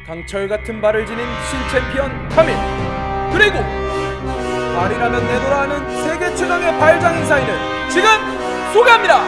강철 같은 발을 지닌 신챔피언 카밀, 그리고 발이라면 내노라 하는 세계 최강의 발장인 사이는 지금 소개합니다.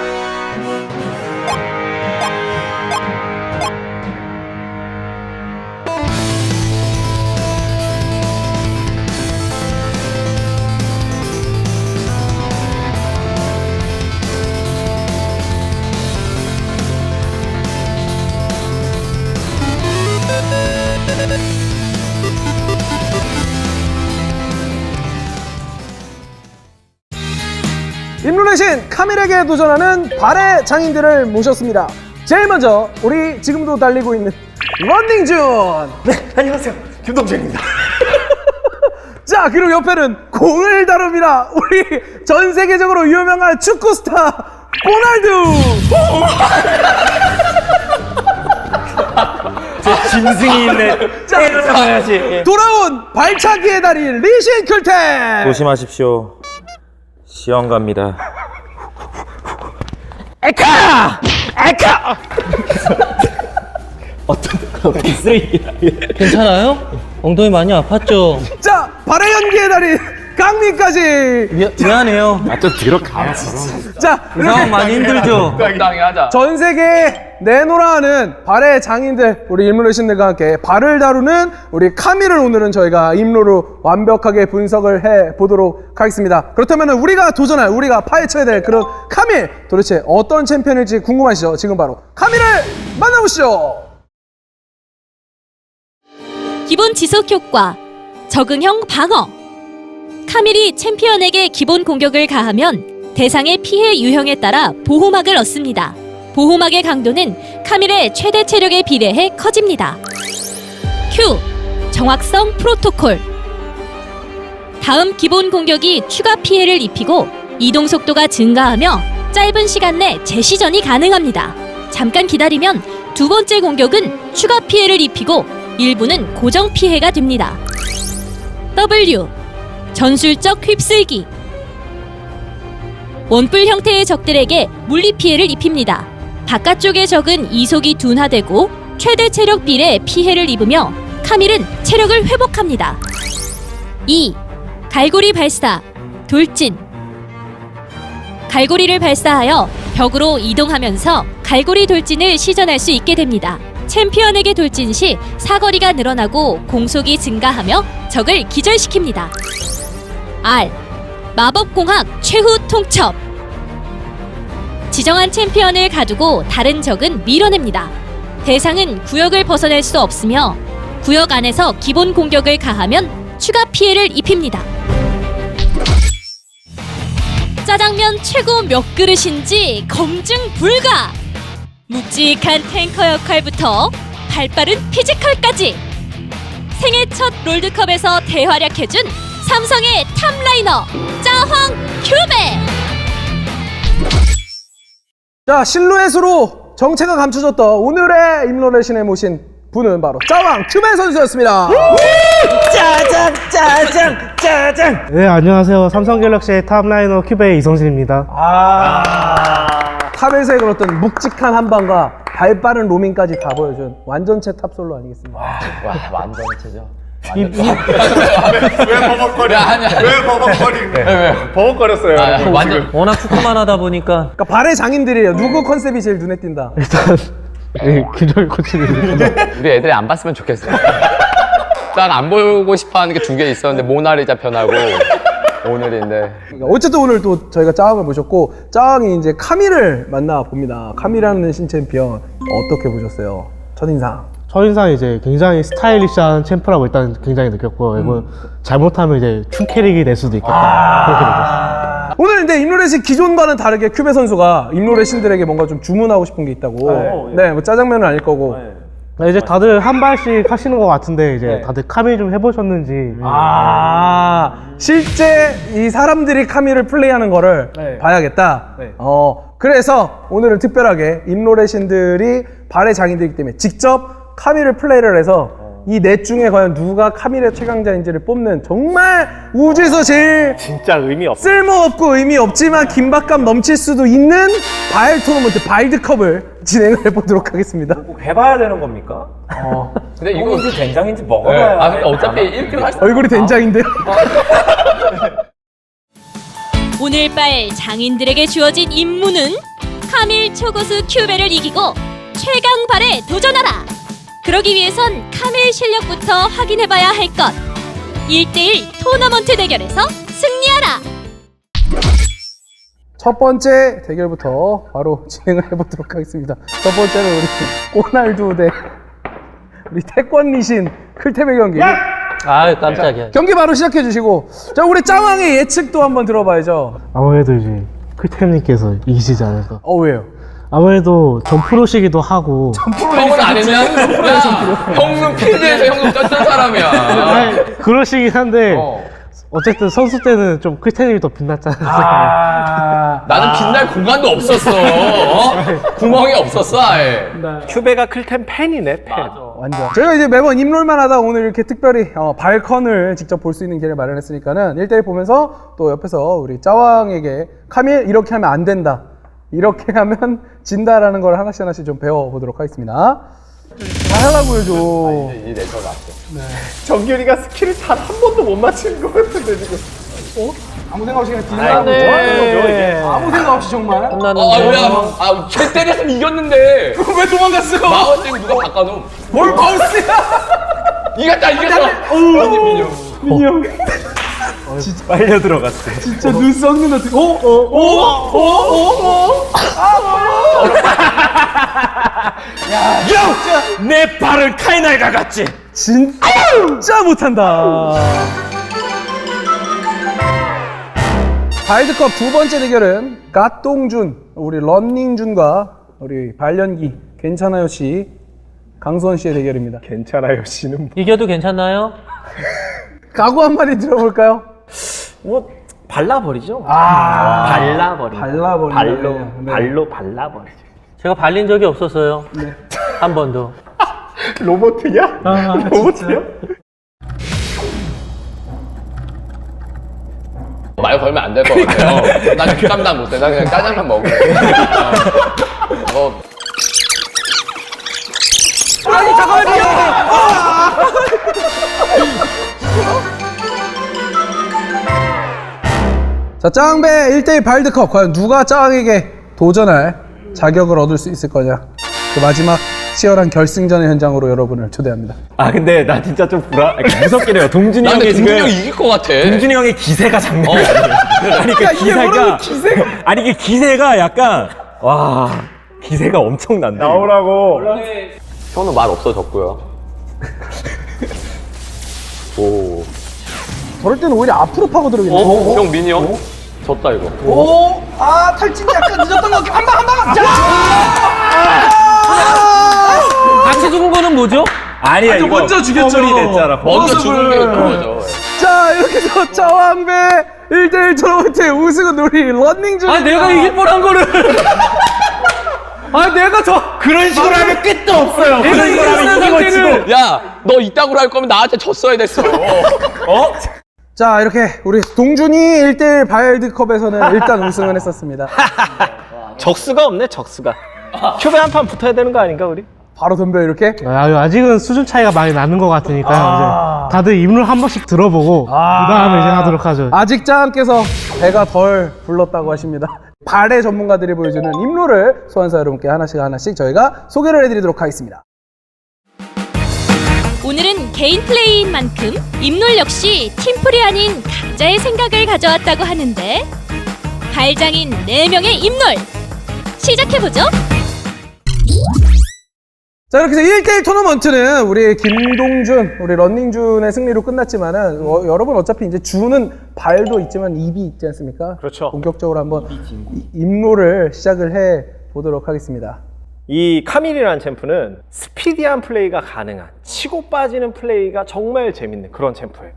임루레신 카밀에게 도전하는 발의 장인들을 모셨습니다. 제일 먼저 우리 지금도 달리고 있는 런닝준. 네, 안녕하세요. 김동준입니다. 자, 그리고 옆에는 공을 다룹니다. 우리 전 세계적으로 유명한 축구 스타 호날두. 짐승이 있네. 때려잡아야지. 돌아온 발차기의 달인 리신 클템. 조심하십시오. 시험 갑니다. 에카! 에카! 어떤 쓰레기야. 괜찮아요? 엉덩이 많이 아팠죠? 자, 발의 연기의 달인 강민까지. 미안해요. 좀 뒤로 가. 자, 이 상황 많이 힘들죠? 적당히 하자. 전 세계에 내노라 하는 발의 장인들, 우리 임루레신들과 함께 발을 다루는 우리 카밀을 오늘은 저희가 임로로 완벽하게 분석을 해 보도록 하겠습니다. 그렇다면 우리가 도전할, 우리가 파헤쳐야 될 그런 카밀, 도대체 어떤 챔피언일지 궁금하시죠? 지금 바로 카밀을 만나보시죠. 기본 지속 효과, 적응형 방어. 카밀이 챔피언에게 기본 공격을 가하면 대상의 피해 유형에 따라 보호막을 얻습니다. 보호막의 강도는 카밀의 최대 체력에 비례해 커집니다. Q. 정확성 프로토콜. 다음 기본 공격이 추가 피해를 입히고 이동 속도가 증가하며 짧은 시간 내 재시전이 가능합니다. 잠깐 기다리면 두 번째 공격은 추가 피해를 입히고 일부는 고정 피해가 됩니다. W. 전술적 휩쓸기. 원뿔 형태의 적들에게 물리 피해를 입힙니다. 바깥쪽의 적은 이속이 둔화되고 최대 체력 비례 피해를 입으며 카밀은 체력을 회복합니다. 2. 갈고리 발사, 돌진. 갈고리를 발사하여 벽으로 이동하면서 갈고리 돌진을 시전할 수 있게 됩니다. 챔피언에게 돌진 시 사거리가 늘어나고 공속이 증가하며 적을 기절시킵니다. R. 마법공학 최후 통첩. 지정한 챔피언을 가두고 다른 적은 밀어냅니다. 대상은 구역을 벗어날 수 없으며 구역 안에서 기본 공격을 가하면 추가 피해를 입힙니다. 짜장면 최고 몇 그릇인지 검증 불가! 묵직한 탱커 역할부터 발빠른 피지컬까지 생애 첫 롤드컵에서 대활약해준 삼성의 탑라이너 짜황 큐베! 자, 실루엣으로 정체가 감춰졌던 오늘의 임루레신에 모신 분은 바로 짜왕 큐베 선수였습니다. 짜장, 짜장, 짜장. 네, 안녕하세요. 삼성갤럭시의 탑라이너 큐베의 이성진입니다. 탑에서의 그런 어떤 묵직한 한방과 발빠른 로밍까지 다 보여준 완전체 탑솔로 아니겠습니까? 와, 완전체죠. 왜 버벅거렸어요. 완전 워낙 축구만 하다 보니까 그러니까 발의 장인들이에요. 누구 컨셉이 제일 눈에 띈다? 네, 김정일 코치님. 우리 애들이 안 봤으면 좋겠어. 딱 안 보고 싶어 하는 게 두 개 있었는데 모나리자 편하고 오늘인데 그러니까 어쨌든 오늘 또 저희가 짜왕을 모셨고 짜왕이 이제 카밀을 만나봅니다. 카밀이라는 신챔피언 어떻게 보셨어요? 첫인상. 첫인상이 이제 굉장히 스타일리시한 챔프라고 일단 굉장히 느꼈고, 이거 잘못하면 이제 춤 캐릭이 될 수도 있겠다. 그렇게 느꼈어요. 오늘 근데 임로레신 기존과는 다르게 큐베 선수가 임로레신들에게 뭔가 좀 주문하고 싶은 게 있다고. 네, 뭐 짜장면은 아닐 거고. 네, 이제 다들 한 발씩 하시는 것 같은데, 이제 다들 카밀 좀 해보셨는지. 실제 이 사람들이 카밀을 플레이하는 거를 봐야겠다. 그래서 오늘은 특별하게 임로레신들이 발의 장인들이기 때문에 직접 카밀을 플레이를 해서 이 넷 중에 과연 누가 카밀의 최강자인지를 뽑는 정말 우주에서 제일 진짜 의미 없어. 쓸모없고 의미 없지만 긴박감 넘칠 수도 있는 바일 토너먼트 바일드컵을 진행을 해보도록 하겠습니다. 꼭 해봐야 되는 겁니까? 근데 이거 똥인지 된장인지 네. 먹어봐야. 아 근데 어차피 1등 할 수. 얼굴이 된장인데요. 오늘 발 장인들에게 주어진 임무는 카밀 초고수 큐베를 이기고 최강 발에 도전하라. 그러기 위해선 카밀 실력부터 확인해봐야 할 것. 1대1 토너먼트 대결에서 승리하라. 첫 번째 대결부터 바로 진행을 해보도록 하겠습니다. 첫 번째는 우리 호날두 대 우리 태권리신 클테베 경기. 아 깜짝이야. 경기 바로 시작해 주시고, 자 우리 짜왕의 예측도 한번 들어봐야죠. 아무래도 이제 클템님께서 이기시지 않을까. 왜요? 아무래도 점프로시기도 하고. 형은 안 했냐? 야, 형은 필드에서 형은 떴던 사람이야. 아니, 그러시긴 한데 어쨌든 선수 때는 좀 클템님이 더 빛났지 않았어요. 나는 빛날 공간도 없었어. 구멍이 없었어 아예. 큐베가 클템 팬이네, 팬. 완전. 저희가 이제 매번 입롤만 하다 오늘 이렇게 특별히 발컨을 직접 볼 수 있는 기회를 마련했으니까는 1대1 보면서 또 옆에서 우리 짜왕에게 카밀 이렇게 하면 안 된다, 이렇게 하면 진다라는 걸 하나씩 하나씩 좀 배워보도록 하겠습니다. 잘하라고요 좀. 이 내셔 났어. 정규리가 스킬을 단 한 번도 못 맞히는 것 같은데 지금. 아무 생각 없이 그냥 딜하고 아무 생각 없이 정말. 뭐야? 쟤 때렸으면 이겼는데. 왜 도망갔어요? 마우스 누가 바꿔놓음. 뭘 마우스야? 이겼다 이겼어. 언니 민영. 민영. 빨려 들어갔어. 진짜 눈 썩는 것 같아. 내 발을 카이날과 같지. 진짜 못한다. 바일드컵 두 번째 대결은 갓동준, 우리 런닝준과 우리 발연기 괜찮아요 씨, 강수원 씨의 대결입니다. 괜찮아요, 씨는 이겨도 괜찮나요? 각오 한마디 들어볼까요? 뭐 발라버리죠. 발라버리네. 발로 발라버리죠. 제가 발린 적이 없었어요. 한 번도. 로봇이냐? 로봇이야? 말 걸면 안 될 것 같아요. 난 뒷감당 못해. 나 그냥 짜장면 먹을래. 아니 잠깐만요. 자, 짱배 1대1 바일드컵 과연 누가 짱에게 도전할 자격을 얻을 수 있을 거냐, 그 마지막 치열한 결승전의 현장으로 여러분을 초대합니다. 아 근데 나 진짜 좀 무섭긴 해요. 동준이 나 근데 형이 동준이 형 지금 이길 것 같아. 동준이 형의 기세가 장난이 아니에요. 아니 그 기세가 아니 그 기세가 약간 와 기세가 엄청난다. 나오라고. 형은 말 없어졌고요. 오. 저럴 때는 오히려 앞으로 파고 들어오겠네. 형 민이 형? 졌다 이거. 탈진이 약간 늦었던 것 같아. 한 방. 같이 죽은 거는 뭐죠? 아니야 이거 먼저 죽였죠. 처리 됐잖아. 먼저 죽은 게 그거죠. 자, 이렇게 해서 짜왕배 1대1 토너먼트의 우승은 우리 런닝준. 아 내가 이길 뻔한 거를. 아 내가 그런 식으로 하면 끝도 없어요. 내가 그런 식으로 하면 이겼어요, 이기고 지고. 야, 너 이따구로 할 거면 나한테 졌어야 됐어. 자, 이렇게 우리 동준이 1대1 바일드컵에서는 일단 우승을 했었습니다. 적수가 없네 적수가. 큐베 한 판 붙어야 되는 거 아닌가 우리? 바로 덤벼 이렇게. 아직은 수준 차이가 많이 나는 것 같으니까 이제 다들 입을 한 번씩 들어보고 그 다음에 이제 하도록 하죠. 아직 짱께서 배가 덜 불렀다고 하십니다. 발의 전문가들이 보여주는 입로를 소환사 여러분께 하나씩 저희가 소개를 해드리도록 하겠습니다. 오늘은 개인 플레이인 만큼 임놀 역시 팀플이 아닌 각자의 생각을 가져왔다고 하는데, 발장인 4명의 임놀 시작해보죠. 자, 이렇게 해서 1대1 토너먼트는 우리 김동준, 우리 런닝준의 승리로 끝났지만은 여러분 어차피 이제 주는 발도 있지만 입이 있지 않습니까? 그렇죠. 본격적으로 한번 임로를 시작을 해 보도록 하겠습니다. 이 카밀이라는 챔프는 스피디한 플레이가 가능한, 치고 빠지는 플레이가 정말 재밌는 그런 챔프예요.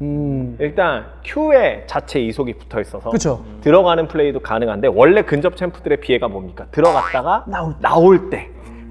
일단 Q에 자체 이속이 붙어 있어서 그쵸. 들어가는 플레이도 가능한데, 원래 근접 챔프들의 비애가 뭡니까? 들어갔다가 나올 때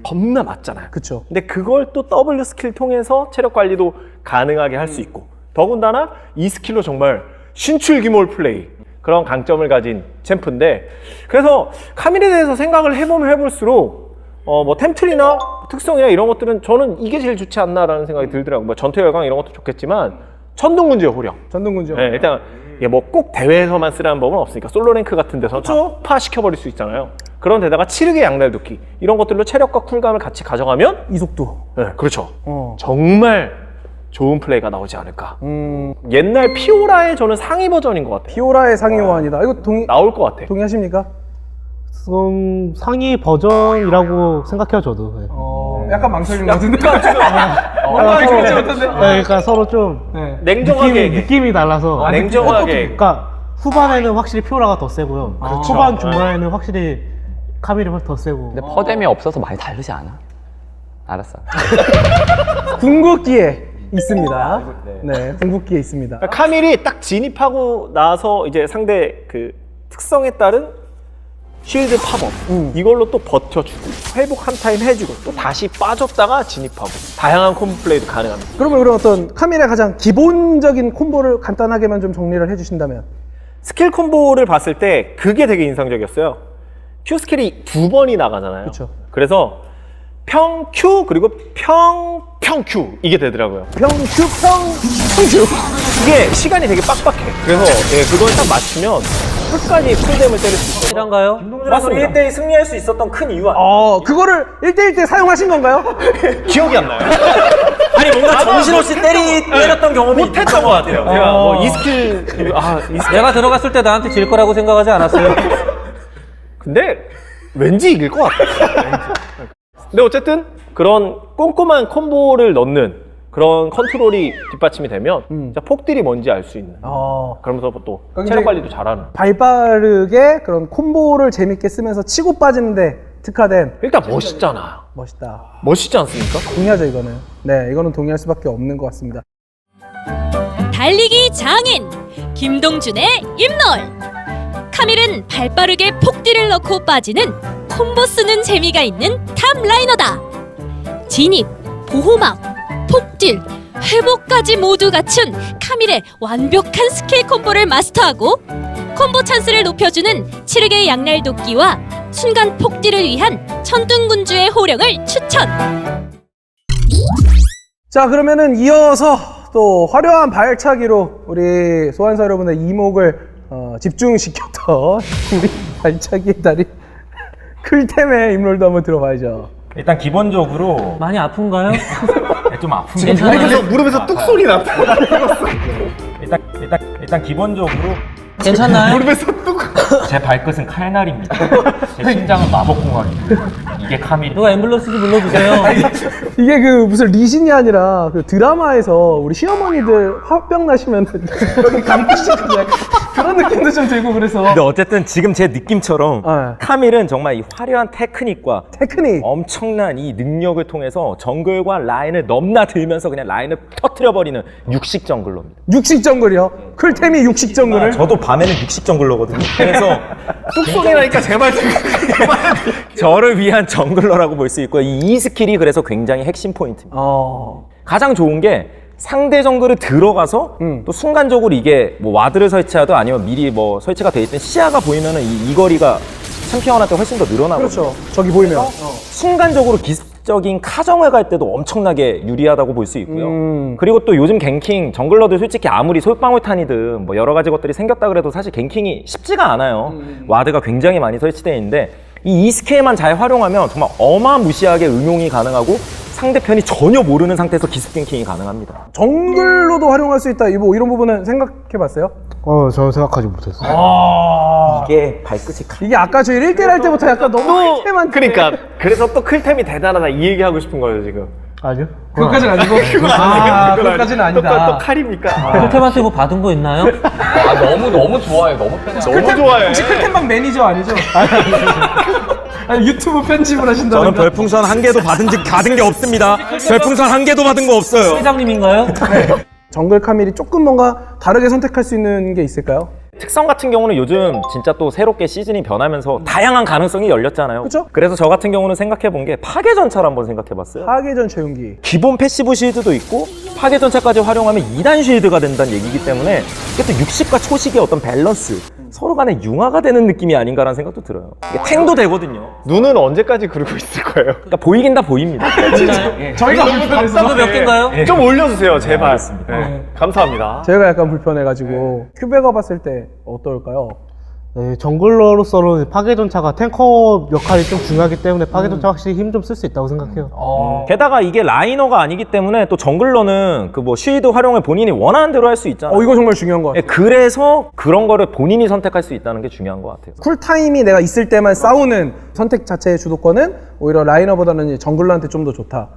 겁나 맞잖아요. 그쵸. 근데 그걸 또 W 스킬 통해서 체력 관리도 가능하게 할 수 있고, 더군다나 이 스킬로 정말 신출귀몰 플레이, 그런 강점을 가진 챔프인데, 그래서 카밀에 대해서 생각을 해보면 해볼수록 뭐 템트리나 특성이나 이런 것들은 저는 이게 제일 좋지 않나라는 생각이 들더라고요. 뭐 전투 열강 이런 것도 좋겠지만 천둥군주의 호령. 전동군죠. 네, 일단 이게 뭐 꼭 대회에서만 쓰라는 법은 없으니까 솔로 랭크 같은 데서 다 폭파시켜버릴 수 있잖아요. 그런 데다가 치르게 양날도끼 이런 것들로 체력과 쿨감을 같이 가져가면 이속도. 네, 그렇죠. 어. 정말 좋은 플레이가 나오지 않을까. 옛날 피오라의 저는 상위 버전인 것 같아요. 피오라의 상위 호환이다. 이거 나올 것 같아. 동의하십니까? 상위 버전이라고 생각해요, 저도. 네. 약간 망설이는 것 같은데. 네, 그러니까 서로 좀 냉정하게 얘기해. 느낌이 달라서. 냉정하게 얘기해. 그러니까 후반에는 확실히 피오라가 더 세고요. 초반 중반에는 확실히 카밀이 더 세고. 근데 퍼뎀이 없어서 많이 다르지 않아? 알았어. 궁극기에 있습니다. 네, 궁극기에 있습니다. 카밀이 딱 진입하고 나서 이제 상대 그 특성에 따른 쉴드 팝업 이걸로 또 버텨주고 회복 한 타임 해주고 또 다시 빠졌다가 진입하고 다양한 콤보 플레이도 가능합니다. 그러면 그럼 어떤 카밀의 가장 기본적인 콤보를 간단하게만 좀 정리를 해주신다면? 스킬 콤보를 봤을 때 그게 되게 인상적이었어요. Q 스킬이 2번이 나가잖아요. 그쵸. 그래서 평 Q 그리고 평 Q 이게 되더라고요. 평큐. 이게 시간이 되게 빡빡해. 그래서 그걸 딱 맞추면 끝까지 쿨댐을 때릴 수 있어요. 실한가요? 맞습니다. 1대1 승리할 수 있었던 큰 이유 그거를 1대1 때 사용하신 건가요? 기억이 안 나요. 아니 뭔가 정신없이 때렸던 경험이 못했던 것 같아요. 제가 뭐 이 스킬 내가 들어갔을 때 나한테 질 거라고 생각하지 않았어요. 근데 왠지 이길 것 같아. 근데 어쨌든 그런 꼼꼼한 콤보를 넣는 그런 컨트롤이 뒷받침이 되면 진짜 폭딜이 뭔지 알 수 있는. 그러면서 또 체력 관리도 잘하는. 발빠르게 그런 콤보를 재밌게 쓰면서 치고 빠지는데 특화된. 일단 멋있잖아. 멋있다. 멋있지 않습니까? 동의하죠, 이거는. 네, 이거는 동의할 수밖에 없는 것 같습니다. 달리기 장인 김동준의 입놀. 카밀은 발빠르게 폭딜을 넣고 빠지는 콤보 쓰는 재미가 있는 탑 라이너다. 진입, 보호막, 폭딜, 회복까지 모두 갖춘 카밀의 완벽한 스킬 콤보를 마스터하고 콤보 찬스를 높여주는 치르게 양날도끼와 순간 폭딜을 위한 천둥군주의 호령을 추천. 자, 그러면은 이어서 또 화려한 발차기로 우리 소환사 여러분의 이목을 집중시켰던 우리 발차기의 달인 클템의 입롤도 한번 들어봐야죠. 일단 기본적으로 많이 아픈가요? 좀 아픈데 무릎에서 뚝 소리 났다. 일단 기본적으로 괜찮나요? 제 발끝은 칼날입니다. 제 심장은 마법공학입니다. 이게 카밀. 누가 앰뷸런스 좀 불러주세요. 이게 그 무슨 리신이 아니라 그 드라마에서 우리 시어머니들 화병 나시면 여기 감고 시작하는 그런 느낌도 좀 들고 그래서. 근데 어쨌든 지금 제 느낌처럼 네. 카밀은 정말 이 화려한 테크닉과 테크닉. 엄청난 이 능력을 통해서 정글과 라인을 넘나들면서 그냥 라인을 터트려버리는 육식 정글러입니다. 육식 정글이요? 클템이 육식 정글을? 저도 밤에는 육식 정글러거든요. 그래서 뚝 소리 나니까 제발 저를 위한 정글러라고 볼 수 있고요. 이 스킬이 그래서 굉장히 핵심 포인트입니다. 가장 좋은 게 상대 정글을 들어가서 또 순간적으로 이게 뭐 와드를 설치하든 아니면 미리 뭐 설치가 돼 있든 시야가 보이면은 이 거리가 챔피언한테 훨씬 더 늘어나거든요. 그렇죠. 저기 보이면. 순간적으로 기습적인 카정을 갈 때도 엄청나게 유리하다고 볼 수 있고요. 그리고 또 요즘 갱킹 정글러들 솔직히 아무리 솔방울탄이든 뭐 여러 가지 것들이 생겼다 그래도 사실 갱킹이 쉽지가 않아요. 와드가 굉장히 많이 설치되어 있는데 이 스킬만 잘 활용하면 정말 어마무시하게 응용이 가능하고 상대편이 전혀 모르는 상태에서 기습 갱킹이 가능합니다. 정글로도 활용할 수 있다. 뭐 이런 부분은 생각해봤어요? 저는 생각하지 못했어요. 이게 발끝이 이게 아까 저희 1대1 할 때부터 약간 너무 클템한. 그러니까 그래서 또 클템이 대단하다 이 얘기하고 싶은 거예요 지금. 아니요? 그것까지는 아니고. 그것까지는 아니다. 또 칼입니까? 클템한테 뭐 받은 거 있나요? 너무 좋아해. 너무 편해. 너무 좋아해. 혹시 클템방 매니저 아니죠? 아니, 유튜브 편집을 하신다는 저는 별풍선 한 개도 받은 게 없습니다. 별풍선 한 개도 받은 거 없어요. 회장님인가요? 정글 카밀이 조금 뭔가 다르게 선택할 수 있는 게 있을까요? 특성 같은 경우는 요즘 진짜 또 새롭게 시즌이 변하면서 다양한 가능성이 열렸잖아요. 그쵸? 그래서 저 같은 경우는 생각해 본 게 파괴 전차를 한번 생각해 봤어요. 파괴전 채용기. 기본 패시브 쉴드도 있고 파괴 전차까지 활용하면 2단 쉴드가 된다는 얘기이기 때문에 이게 또 60과 초식의 어떤 밸런스, 서로 간에 융화가 되는 느낌이 아닌가라는 생각도 들어요. 이게 탱도 되거든요. 눈은 언제까지 그러고 있을 거예요? 그러니까 보이긴 다 보입니다. 저희가 불편해서. 이거 몇 개인가요? 좀 올려주세요, 제발. 네. 감사합니다. 저희가 약간 불편해가지고 큐베가 봤을 때 어떨까요? 네, 정글러로서는 파괴전차가 탱커 역할이 좀 중요하기 때문에 파괴전차 확실히 힘 좀 쓸 수 있다고 생각해요. 게다가 이게 라이너가 아니기 때문에 또 정글러는 그 뭐 쉴드 활용을 본인이 원하는 대로 할 수 있잖아요. 이거 정말 중요한 것 같아요. 그래서 그런 거를 본인이 선택할 수 있다는 게 중요한 것 같아요. 쿨타임이 내가 있을 때만 싸우는 선택 자체의 주도권은 오히려 라이너보다는 이제 정글러한테 좀 더 좋다.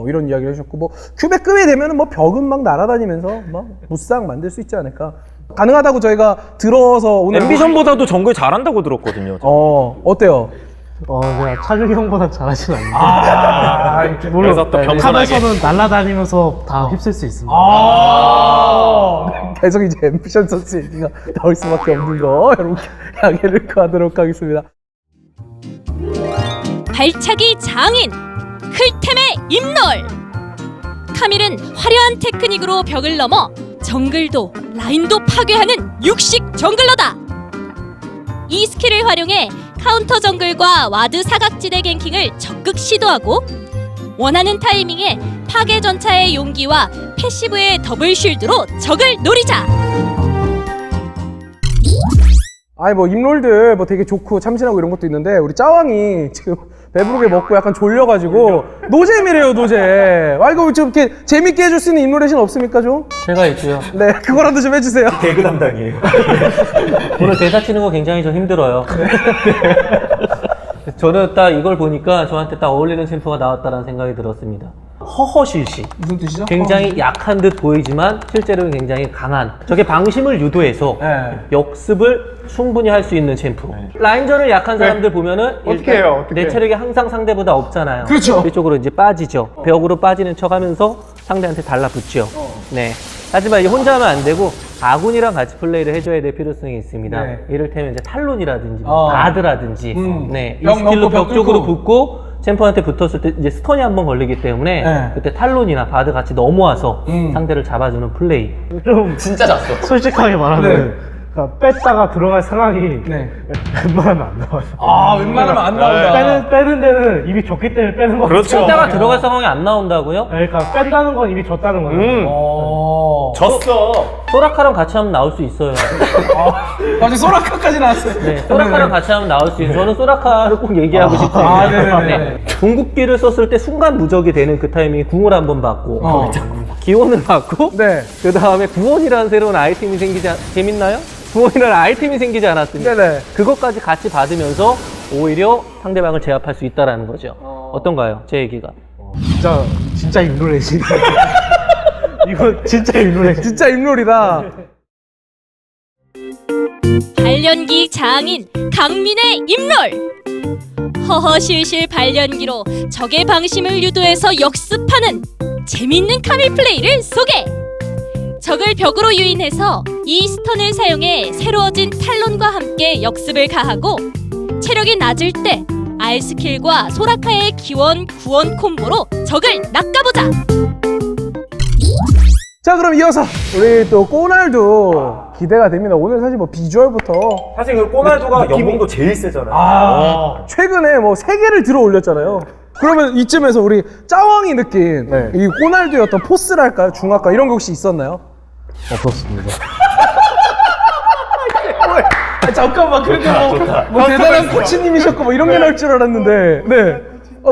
이런 이야기를 해주셨고, 뭐 큐베급이 되면은 뭐 벽은 막 날아다니면서 막 무쌍 만들 수 있지 않을까. 가능하다고 저희가 들어서 오늘 앰비션보다도 정글 잘한다고 들었거든요. 어때요? 그냥 차준이 형보다 잘하진 않는데. 물론 그래서 또 겸손하게. 탑에서는 날아다니면서 다 휩쓸 수 있습니다. 계속 이제 앰비션 선수 얘기가 나올 수밖에 없는 거 여러분 양해를 구하도록 하겠습니다. 발차기 장인 클템의 입놀. 카밀은 화려한 테크닉으로 벽을 넘어 정글도 라인도 파괴하는 육식 정글러다. 이 스킬을 활용해 카운터 정글과 와드 사각지대 갱킹을 적극 시도하고 원하는 타이밍에 파괴 전차의 용기와 패시브의 더블 쉴드로 적을 노리자. 아니 뭐 입롤들 뭐 되게 좋고 참신하고 이런 것도 있는데 우리 짜왕이 지금 배부르게 먹고 약간 졸려가지고 노잼이래요 노잼. 이거 좀 이렇게 재밌게 해줄 수 있는 입롤 대신 없습니까 좀? 제가 있고요. 네 그거라도 좀 해주세요. 개그 담당이에요. 오늘 대사 치는 거 굉장히 좀 힘들어요. 저는 딱 이걸 보니까 저한테 딱 어울리는 챔프가 나왔다는 생각이 들었습니다. 허허실시. 무슨 뜻이죠? 굉장히 약한 듯 보이지만 실제로는 굉장히 강한. 저게 방심을 유도해서 네. 역습을 충분히 할 수 있는 챔프. 라인전을 약한 사람들 보면은 어떻게 일단 해요? 어떻게 내 체력이 항상 상대보다 없잖아요. 그렇죠. 이쪽으로 이제 빠지죠. 벽으로 빠지는 척하면서 상대한테 달라붙죠. 네. 하지만 이 혼자 하면 안 되고 아군이랑 같이 플레이를 해줘야 될 필요성이 있습니다. 네. 이를테면 이제 탈론이라든지 바드라든지 네, 이 벽 스킬로 넘고 벽 벽 쪽으로 뚫고. 붙고 챔프한테 붙었을 때 이제 스턴이 한번 걸리기 때문에 네. 그때 탈론이나 바드 같이 넘어와서 상대를 잡아주는 플레이. 좀 진짜 잤어. 솔직하게 말하면 그러니까 뺐다가 들어갈 상황이 네. 웬만하면 안 나와요. 웬만하면 안 나온다. 빼는 데는 이미 졌기 때문에 빼는 거. 그렇죠. 뺐다가 들어갈 상황이 안 나온다고요? 그러니까 뺀다는 건 이미 졌다는 거예요. 졌어. 소라카랑 같이 하면 나올 수 있어요. 맞아 소라카까지 나왔어요. 네, 소라카랑 같이 하면 나올 수 있어요. 저는 소라카를 꼭 얘기하고 싶습니다. 네네네. 궁극기를 썼을 때 순간 무적이 되는 그 타이밍에 궁을 한번 받고 기원을 받고 네. 그 다음에 구원이라는 새로운 아이템이 재밌나요? 구원이라는 아이템이 생기지 않았습니까? 네네. 그것까지 같이 받으면서 오히려 상대방을 제압할 수 있다는 거죠. 어떤가요? 제 얘기가. 진짜 입노래지. 이거 진짜 입노래. 진짜 입롤이다. 발연기 장인 강민의 입놀. 허허실실 발연기로 적의 방심을 유도해서 역습하는 재밌는 카밀 플레이를 소개. 적을 벽으로 유인해서 이 스턴을 사용해 새로워진 탈론과 함께 역습을 가하고 체력이 낮을 때 R스킬과 소라카의 기원 구원 콤보로 적을 낚아보자. 자 그럼 이어서 우리 또 꼬날도 기대가 됩니다. 오늘 사실 뭐 비주얼부터 사실 그 꼬날도가 연봉도 제일 세잖아요. 최근에 뭐 3개를 들어 올렸잖아요. 그러면 이쯤에서 우리 짜왕이 느낀 이 꼬날도의 어떤 포스랄까요? 중화가 이런 게 혹시 있었나요? 없었습니다. 잠깐만 그래도 뭐 대단한 코치님이셨고 뭐 이런 게 나올 줄 알았는데 네.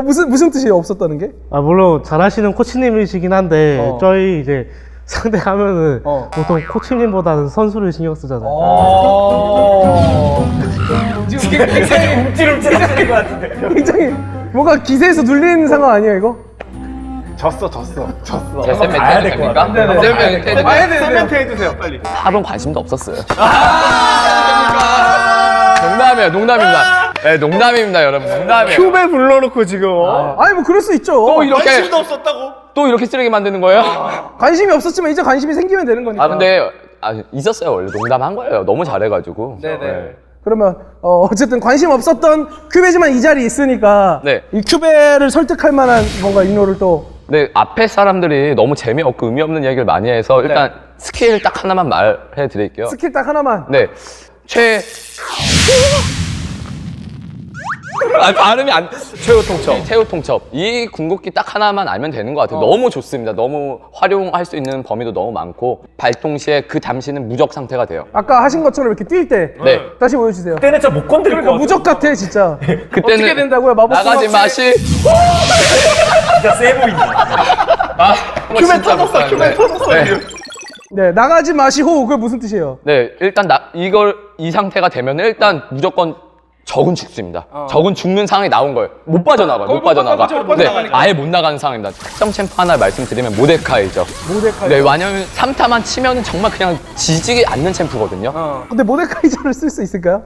무슨 뜻이 없었다는 게? 물론 잘하시는 코치님이시긴 한데 저희 이제 상대하면은 보통 코치님보다는 선수를 신경 쓰잖아요. 지금 굉장히 움찔움찔하시는 것 같은데 굉장히 뭔가 기세에서 눌리는 상황 아니에요 이거? 졌어. 제센 멘트 해도 됩니까? 제센 멘트 해도 봐야 됩니까? 되는데. 멘트 해주세요, 빨리. 탑은 관심도 없었어요. 농담입니다. 네, 농담입니다, 여러분. 농담이에요. 큐베 불러놓고 지금. 아니 뭐 그럴 수 있죠. 또 이렇게 관심도 없었다고? 또 이렇게 쓰레기 만드는 거예요? 관심이 없었지만 이제 관심이 생기면 되는 거니까. 아 근데 있었어요. 원래 농담한 거예요. 너무 잘해가지고. 네네. 그러면 어쨌든 관심 없었던 큐베지만 이 자리에 있으니까 네. 이 큐베를 설득할 만한 뭔가 임로를 또 네, 앞에 사람들이 너무 재미없고 의미 없는 얘기를 많이 해서 일단 스킬 딱 하나만 말해 드릴게요. 스킬 딱 하나만. 네. 발음이 안 최후통첩. 태우통첩. 이 궁극기 딱 하나만 알면 되는 것 같아요. 너무 좋습니다. 너무 활용할 수 있는 범위도 너무 많고 발동 시에 그 잠시는 무적 상태가 돼요. 아까 하신 것처럼 이렇게 뛸 때 네. 다시 보여주세요. 그때는 진짜 못 건드릴 그러니까 것 같아. 무적 같아 진짜. 그때는 어떻게 된다고요? 마법 나가지 수박? 마시. 진짜 세 보인다. 큐맨 터졌어. 큐맨 터졌어. 네, 나가지 마시호. 그게 무슨 뜻이에요? 네, 일단 이 상태가 되면 일단 무조건 적은 죽습니다. 적은 죽는 상황이 나온 거예요. 못 빠져나가요. 못 빠져나가. 네, 아예 못 나가는 상황입니다. 특정 챔프 하나 말씀드리면 모데카이죠. 모데카이. 네, 왜냐면 3타만 치면은 정말 그냥 지지지 않는 챔프거든요. 근데 모데카이저를 쓸 수 있을까요?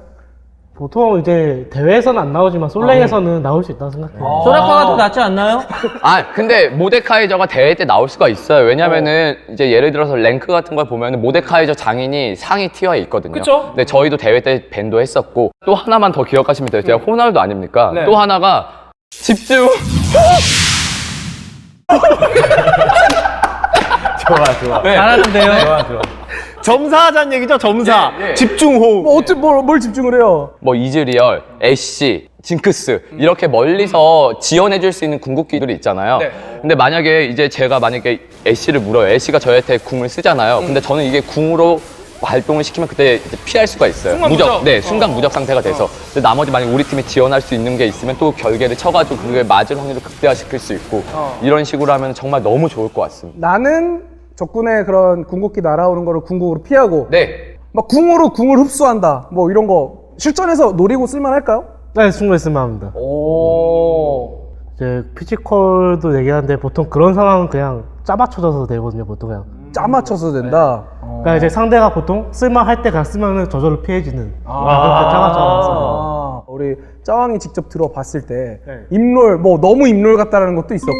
보통 이제 대회에서는 안 나오지만 솔랭에서는 나올 수 있다고 생각해요. 소라카가 더 낫지 않나요? 근데 모데카이저가 대회 때 나올 수가 있어요. 왜냐면은 이제 예를 들어서 랭크 같은 걸 보면은 모데카이저 장인이 상위 티어에 있거든요. 그쵸? 근데 저희도 대회 때 밴도 했었고 또 하나만 더 기억하시면 돼요. 제가 호날두 아닙니까? 또 하나가 집중. 좋아. 네. 잘하는데요. 점사하자는 얘기죠, 점사. 예, 예. 집중호흡. 뭘 집중을 해요? 뭐 이즈리얼, 애쉬, 징크스 이렇게 멀리서 지원해줄 수 있는 궁극기들이 있잖아요. 근데 만약에 이제 제가 만약에 애쉬를 물어요. 애쉬가 저한테 궁을 쓰잖아요. 근데 저는 이게 궁으로 발동을 시키면 그때 이제 피할 수가 있어요. 무적. 네, 순간 무적 상태가 돼서. 근데 나머지 만약 우리 팀이 지원할 수 있는 게 있으면 또 결계를 쳐가지고 그게 맞을 확률을 극대화시킬 수 있고 이런 식으로 하면 정말 너무 좋을 것 같습니다. 나는 적군의 그런 궁극기 날아오는 거를 궁극으로 피하고 네. 막 궁으로 궁을 흡수한다. 뭐 이런 거 실전에서 노리고 쓸만할까요? 네, 충분히 쓸만합니다. 이제 피지컬도 얘기하는데 보통 그런 상황은 그냥 짜맞춰져서 되거든요, 보통 그냥. 짜 맞춰서 된다. 그러니까 이제 상대가 보통 쓸만할 때 그냥 쓰면은 저절로 피해지는. 그렇게 짜맞춰서. 우리 짜왕이 직접 들어봤을 때 임롤 뭐 너무 임롤 같다라는 것도 있었고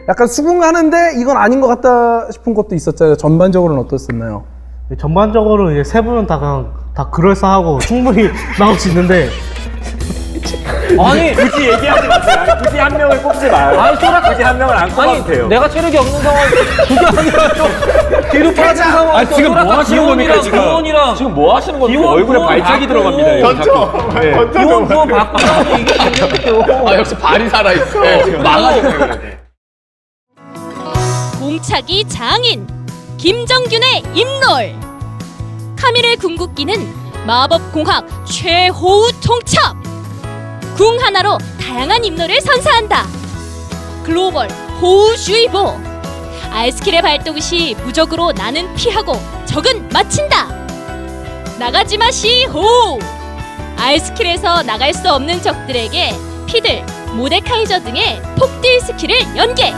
약간 수긍하는데 이건 아닌 것 같다 싶은 것도 있었잖아요. 전반적으로는 어떻었나요? 전반적으로 이제 세 분은 다 그냥 다 그럴싸하고 충분히 나올 수 있는데 아니, 굳이 얘기하지 마세요. 굳이 한 명을 꼽지 마요. 아니, 굳이 한 명을 안 꼽아도 돼요. 내가 체력이 없는 상황에서 그게 아니라 또 뒤로 빠진 상황에서 지금 뭐 하시는 겁니까, 지금? 기원이랑 지금 뭐 하시는 겁니까? 기원 얼굴에 구원 발작이 받고. 들어갑니다. 이거 자꾸. 기원 구원 받고 이게 되겠죠. 역시 발이 살아있어. 지금 막아주네요. 공차기 장인 김정균의 임롤. 카밀의 궁극기는 마법 공학 최호우 통첩. 궁 하나로 다양한 임롤을 선사한다. 글로벌 호우주의보. 알스킬의 발동 시 무적으로 나는 피하고 적은 맞힌다. 나가지 마시 호우. 알스킬에서 나갈 수 없는 적들에게 피들, 모데카이저 등의 폭딜 스킬을 연계.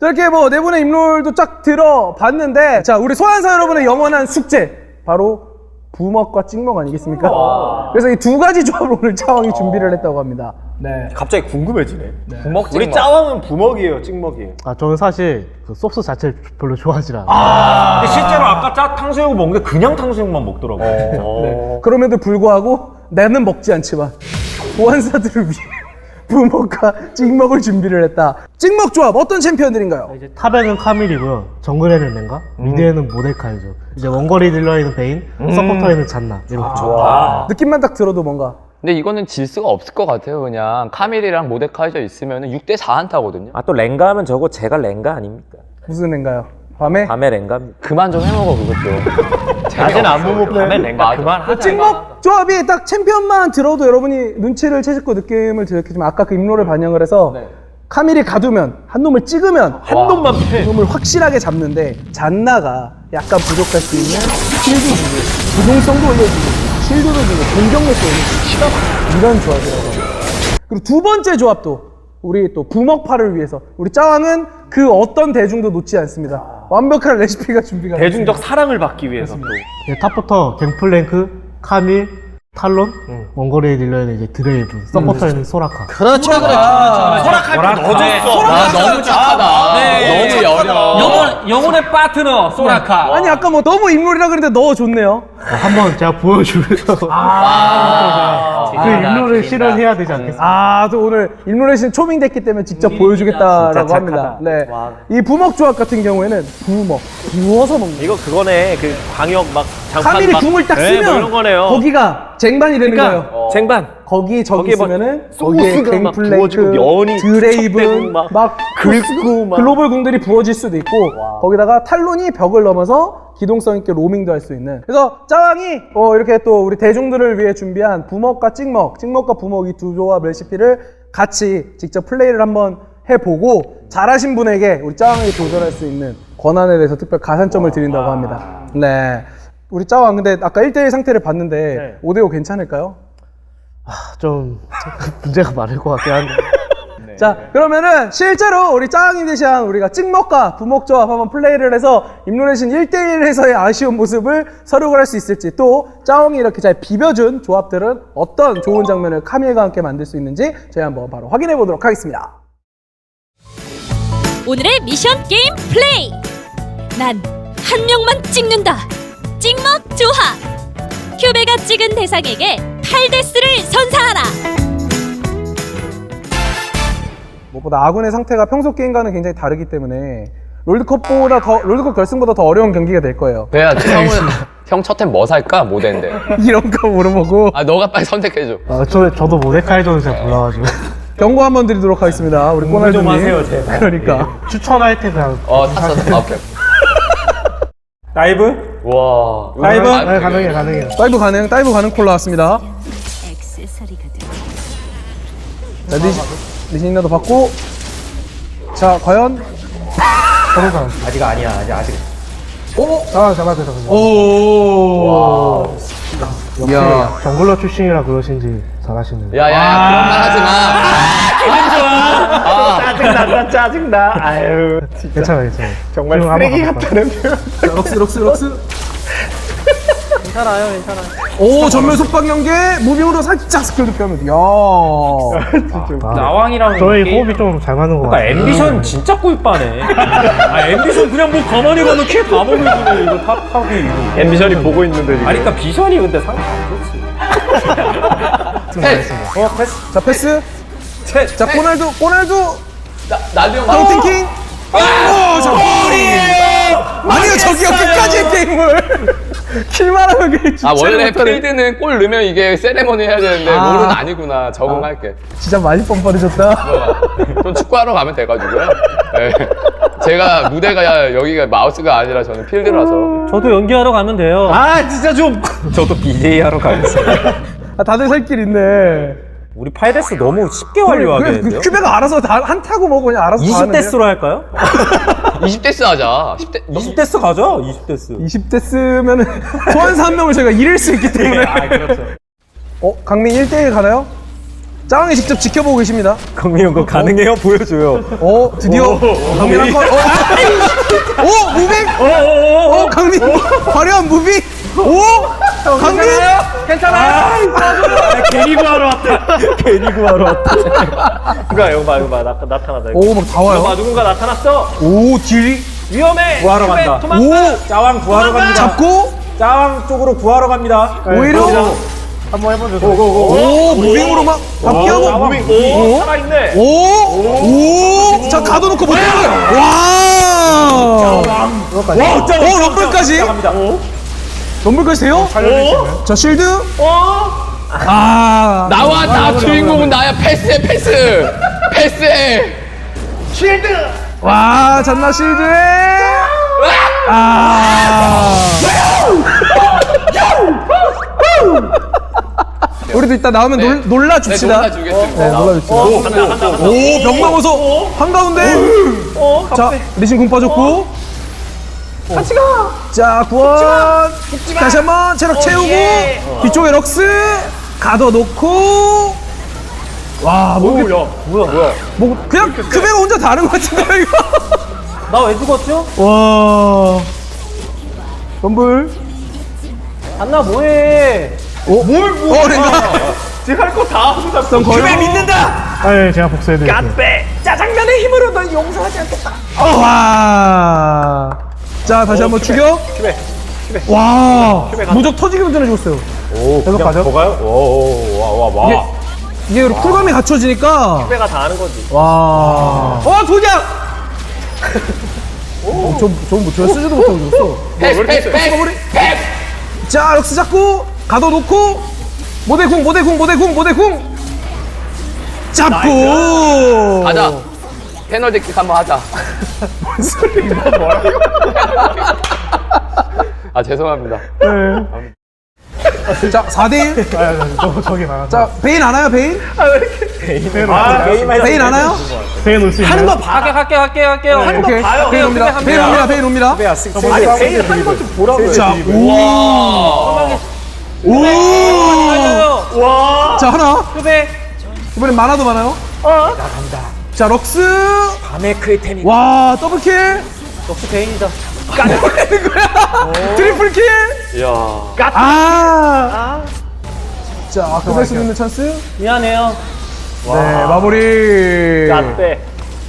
자, 이렇게 뭐 네 분의 임롤도 쫙 들어봤는데 자, 우리 소환사 여러분의 영원한 숙제 바로 부먹과 찍먹 아니겠습니까? 그래서 이 두 가지 조합을 오늘 짜왕이 준비를 했다고 합니다. 네. 갑자기 궁금해지네. 부먹 우리 짜왕은 부먹이에요, 찍먹이에요. 저는 사실 그 소스 자체를 별로 좋아하지 않아요. 근데 실제로 아까 탕수육을 먹는데 그냥 탕수육만 먹더라고요. 네. 그럼에도 불구하고 나는 먹지 않지만 소환사들을 위해 부먹과 찍먹을 준비를 했다. 찍먹 조합 어떤 챔피언들인가요? 이제 탑에는 카밀이고요, 정글에는 랭가, 미드에는 모데카이죠. 이제 원거리 딜러에는 베인, 서포터에는 잔나. 이렇게. 느낌만 딱 들어도 뭔가 근데 이거는 질 수가 없을 것 같아요. 그냥 카밀이랑 모데카이저 있으면 6대 4 한타거든요. 또 랭가 하면 저거 제가 랭가 아닙니까? 무슨 랭가요? 밤에? 밤에 랭가입니다. 그만 좀 해먹어 그것도. 낮에는 안 보고 밤에 랭가 그만하자. 찍먹 조합이 딱 챔피언만 들어도 여러분이 눈치를 채찍고 느낌을 들었겠지만 아까 그 임로를 반영을 해서 카밀이 가두면 한 놈을 찍으면 한 놈만 패. 그 놈을 확실하게 잡는데 잔나가 약간 부족할 수 있는 쉴드 주고 부동성도 올려주고 쉴드도 주고 공격력도 올려주고 이런 조합이라고. 그리고 두 번째 조합도 우리 또 부먹파를 위해서 우리 짜왕은 그 어떤 대중도 놓지 않습니다. 완벽한 레시피가 준비가 대중적 사랑을 받기 위해서 또. 탑부터 갱플랭크, 카밀, 탈론, 원거리에 딜러에는 이제 드레이브, 서포터에는 소라카. 그렇죠. 아, 너무 착하다. 너무 여려. 영혼의 파트너 소라카. 아니 아까 뭐 너무 인물이라 그랬는데 넣어줬네요. 한번 제가 보여주면서 그 인물을 실현해야 되지 않겠습니까? 또 오늘 일루레신 초빙됐기 때문에 직접 보여주겠다라고 진짜 합니다. 착하다. 네. 와. 이 부먹 조합 같은 경우에는 부어서 먹는. 이거 그거네. 그 광역 막 장판 카밀이 막 궁을 딱 네, 쓰면 뭐 이런 거네요. 거기가 쟁반이 되는 그러니까 거예요. 쟁반. 거기 저기 거기에 막 있으면은 거기에 소스가 막 갱플랭크, 부어지고 면이 드레이븐 촉촉되고 막 긁고 막. 글로벌 궁들이 부어질 수도 있고 거기다가 탈론이 벽을 넘어서 기동성 있게 로밍도 할 수 있는. 그래서 짜왕이 이렇게 또 우리 대중들을 위해 준비한 부먹과 찍먹과 부먹 이 두 조합 레시피를 같이 직접 플레이를 한번 해보고 잘하신 분에게 우리 짜왕이 도전할 수 있는 권한에 대해서 특별 가산점을 드린다고 합니다. 네. 우리 짜왕 근데 아까 1대1 상태를 봤는데 5대5 괜찮을까요? 좀 문제가 많을 것 같긴 한데. 자, 그러면은 실제로 우리 짜왕이 대신 우리가 찍먹과 부먹 조합 한번 플레이를 해서 임루레신 1대1에서의 아쉬운 모습을 서력을 할 수 있을지, 또 짜왕이 이렇게 잘 비벼준 조합들은 어떤 좋은 장면을 카밀과 함께 만들 수 있는지 저희 한번 바로 확인해 보도록 하겠습니다. 오늘의 미션 게임 플레이. 난 한 명만 찍는다. 찍먹 조합. 큐베가 찍은 대상에게 8데스를 선사하라. 무엇보다 아군의 상태가 평소 게임과는 굉장히 다르기 때문에 롤드컵 결승보다 더 어려운 경기가 될 거예요. 배야, 형은 형 첫 템 뭐 살까? 모델인데. 이런 거 물어보고 너가 빨리 선택해줘. 저도 모데카이저는 잘 몰라가지고. 경고 한번 드리도록 하겠습니다. 우리 꼬날드님. 하세요, 제발. 그러니까. 추천할 때 그냥. 탔어. 오케이. 다이브? 와. 다이브? 네, 가능해요. 다이브 가능 콜 나왔습니다. 자, 리신이나도 받고. 자, 과연? 아직 아니야. 아직. 잡아야 오. 역시 정글러 출신이라 그러신지 잘하시네요. 야야야, 그런 말 하지 마. 짜증나. 아유. 괜찮아요. 정말 지금 쓰레기 한번 같다는 표현. 자, 럭스. 괜찮아요. 오, 전면 속박 연계 무빙으로 살짝 스킬 눕혀면 돼. 야. 나왕이랑 저희 호흡이 좀 잘 맞는 것 같아요. 앰비션 진짜 꿀빠네. 앰비션 그냥 뭐 가만히 가면 킬 다 먹여주네. 이거 탑하기. 앰비션이 보고 있는데 지금. 아니, 그러니까 비션이 근데 상관 안 좋지. 패스. 자, 패스. 자, 꼬날두. 나도 형. 파운틴킹. 오, 자, 아니요, 저기요, 끝까지의 게임을. 킬만 하면 그게 원래 필드는 골 넣으면 이게 세레머니 해야 되는데 롤은 아니구나. 적응할게. 진짜 많이 뻔뻔해졌다. 전 축구하러 가면 돼가지고요. 네. 제가 무대가 여기가 마우스가 아니라 저는 필드라서. 저도 연기하러 가면 돼요. 진짜 좀. 저도 BJ 하러 가겠어요. 다들 살 길 있네. 우리 8데스 너무 쉽게 완료하겠는데요? 큐베가 알아서 다 한타고 뭐 그냥 알아서 다 하는데. 20데스로 할까요? 20데스 하자. 20데스 가자. 20데스. 20대 쓰면은 소환사 한 명을 저희가 잃을 수 있기 때문에. 그렇죠. 강민 1대1 가나요? 짜왕이 직접 지켜보고 계십니다. 강민 형 그거 가능해요? 보여줘요. 드디어 강민 한 번. 무빙. 강민 화려한 무빙. 강민 괜찮아. 괜히 구하러 왔다. 이거 봐. 나타나다. 막 다 와요. 누군가 나타났어. 딜 위험해. 구하러 간다. 도망가. 짜왕 구하러 갑니다. 잡고 짜왕 쪽으로 구하러 갑니다. 오히려 한번 해보죠. 무빙으로 막 바뀌하고 무빙. 살아있네. 자 가둬놓고 못 때려요. 와 럼블까지. 럼블까지 돼요? 자 실드. 나와, 나 주인공은 나야. 패스해. 쉴드. 와 잔나 실드에. 우리도 이따 나오면 놀라줍시다. 놀라주겠습니다. 놀라줍시다. 병 넘어서 한가운데. 자 리신 궁 빠졌고. 같이 가. 자 구원. 다시 한번 체력 채우고. 뒤쪽에 럭스 가둬놓고. 와 뭐야? 뭐 그냥 크베가 혼자 다른 것 같은데요 이거. 나 왜 죽었죠? 와. 럼블. 안나 뭐해? 랭가. 지금 할 거 다 하고 잡고. 선 걸고. 네, 제가 복수해드릴게요. 빼! 짜장면의 힘으로 넌 용서하지 않겠다. 와. 자, 다시 한번 추격. 큐베. 와. 무적 터지기 전에 죽었어요. 오, 계속 가죠? 더 가요? 와. 이게 쿨감이 갖춰지니까. 큐베가 다 하는 거지. 와. 도장! 저는 쓰지도 못하고 죽었어. 패스. 자, 럭스 잡고, 가둬놓고, 모대궁. 잡고! 가자. 페널티킥 한번 하자. 뭔 소리야? 아 죄송합니다. 자, 4대1. 저기 많아. 자, 베인 안 와요, 베인? 베인 안 와요? 베인 올수 있나요? 하는 거 봐. 갈게요. 하는 거 오케이. 봐요. 베인 옵니다. 베인 옵니다. 아니, 베인 하는 거 좀 보라고요. 자, 오! 와. 자, 하나. 큐베. 이번엔 만화도 많아요. 나간다. 자, 럭스. 밤의 그의 템이. 와, 더블킬. 역시 베인이다. 트리플킬. 이야. 자, 끝낼 수 있는 찬스. 미안해요. 네, 마무리. 빼.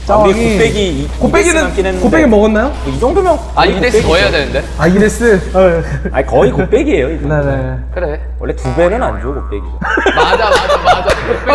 자, 우리 곱빼기. 곱빼기 남긴 했는데. 곱빼기 먹었나요? 이 정도면 아 이데스 더 해야 되는데. 아, 이데스. 아니 거의 곱빼기예요. 이 정도. 네네. 그래. 원래 2배는 안 줘, 곱빼기죠. 맞아.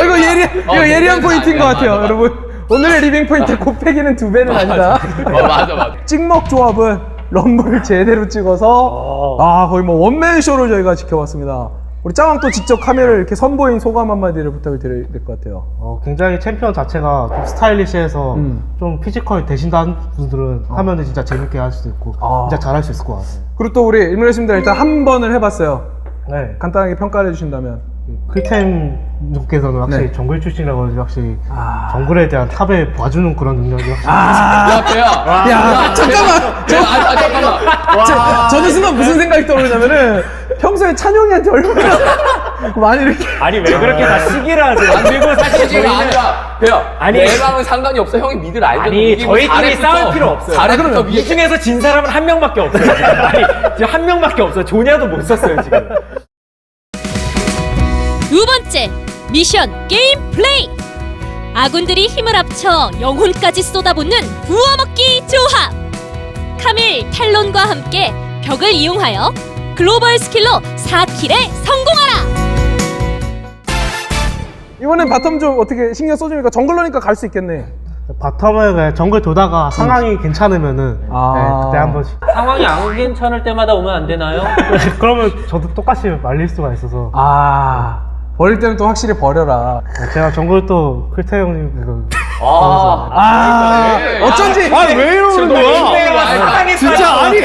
이거 예리한 포인트인 것 같아요, 맞아. 여러분. 오늘의 리빙 포인트 곱빼기는 2배는 아니다. 맞아. 찍먹 조합은 럼블을 제대로 찍어서 거의 뭐 원맨 쇼를 저희가 지켜봤습니다. 우리 짜왕 또 직접 카메라를 이렇게 선보인 소감 한마디를 부탁을 드려야 될 것 같아요. 굉장히 챔피언 자체가 좀 스타일리시해서 좀 피지컬 되신다는 분들은 하면은 진짜 재밌게 할 수도 있고 진짜 잘할 수 있을 것 같아요. 그리고 또 우리 일문레신들 일단 한 번을 해봤어요. 네. 간단하게 평가를 해주신다면. 클템님께서는 확실히 네. 정글 출신이라고 해서 확실히 정글에 대한 탑에 봐주는 그런 능력이 확실히 야 배야. 야, 잠깐만! 잠깐만. 저는 순간 무슨 생각이 떠오르냐면은 평소에 찬용이한테 얼마나 많이 이렇게 아니 왜 그렇게 다 시기를 하세요? 그리고 사실 지금 저희는 아니라 배야. 아니. 내 방은 상관이 없어. 형이 미드를 알잖아. 아니 저희 팀이 싸울 필요 없어요. 잘해부터 이 중에서 진 사람은 한 명밖에 없어요. 지금. 아니 지금 한 명밖에 없어요. 조냐도 못 썼어요 지금. 두 번째, 미션 게임 플레이. 아군들이 힘을 합쳐 영혼까지 쏟아붓는 부어먹기 조합. 카밀, 탈론과 함께 벽을 이용하여 글로벌 스킬로 4킬에 성공하라. 이번엔 바텀 좀 어떻게 신경 써주니까 정글러니까 갈 수 있겠네. 바텀을 그냥 정글 돌다가 상황이 괜찮으면은 네, 그때 한 번씩 상황이 안 괜찮을 때마다 오면 안 되나요? 그러면 저도 똑같이 말릴 수가 있어서 버릴 때는 또 확실히 버려라. 제가 정글 또 클테 형님 그거 어쩐지. 왜 이러는 거야? 진짜 아니.